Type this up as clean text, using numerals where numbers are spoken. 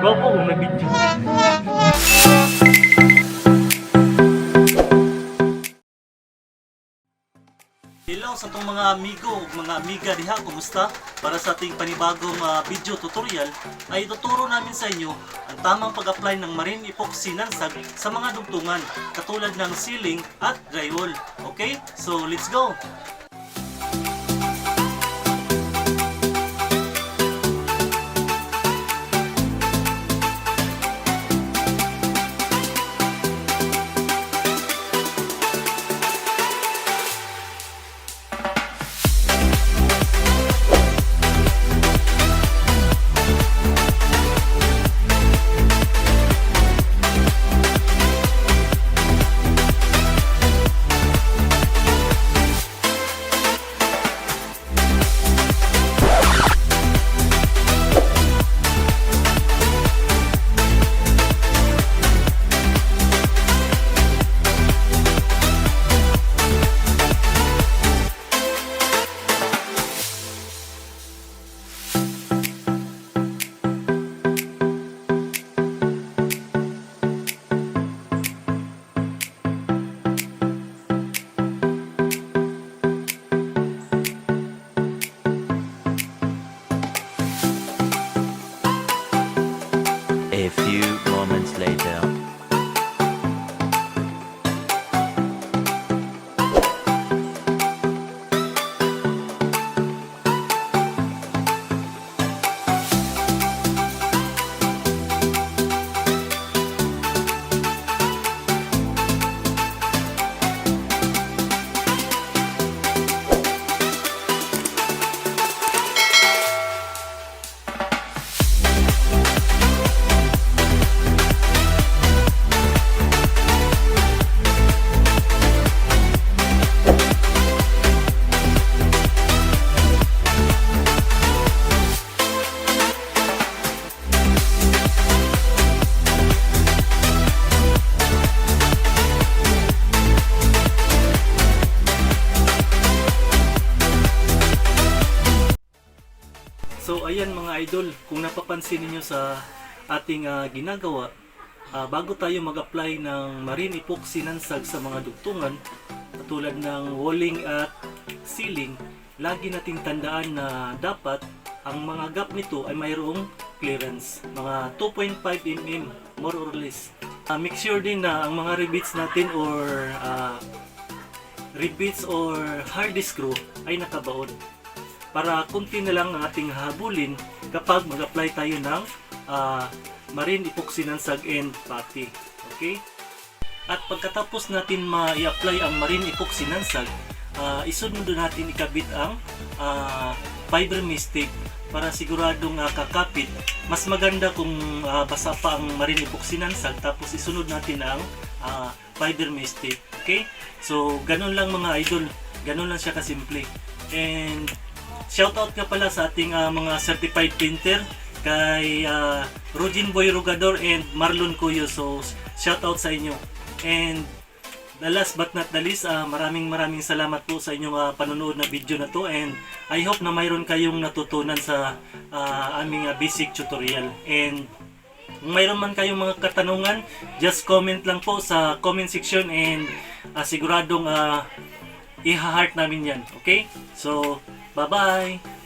Gwapo kung nag-video. Hello sa itong mga amigo, mga amiga diha, kumusta? Para sa ating panibagong video tutorial ay tuturo namin sa inyo ang tamang pag-apply ng marine epoxy non-sag sa mga dugtungan katulad ng ceiling at drywall. Okay? So let's go! A few moments later. So ayan mga idol, kung napapansin niyo sa ating ginagawa, bago tayo mag-apply ng marine epoxy non-sag sa mga dugtungan katulad ng walling at ceiling, lagi nating tandaan na dapat ang mga gap nito ay mayroong clearance, mga 2.5 mm more or less. Make sure din na ang mga rivets natin or hard screw ay nakabaon, para kunti na lang ang ating habulin kapag mag-apply tayo ng marine epoxy non-sag and putty. Okay? At pagkatapos natin ma-i-apply ang marine epoxy non-sag, isunod natin ikabit ang fiber mesh tape para siguradong kakapit. Mas maganda kung basa pa ang marine epoxy non-sag, tapos isunod natin ang fiber mesh tape. Okay? So ganun lang mga idol, ganun lang siya kasimple. And shoutout ka pala sa ating mga certified painter kay Rogin Boy Rugador and Marlon Cuyo. So shoutout sa inyo. And the last but not the least, maraming salamat po sa inyong panonood na video na to, and I hope na mayroon kayong natutunan sa aming basic tutorial. And kung mayroon man kayong mga katanungan, just comment lang po sa comment section, and siguradong i-heart namin yan. Okay? So bye-bye!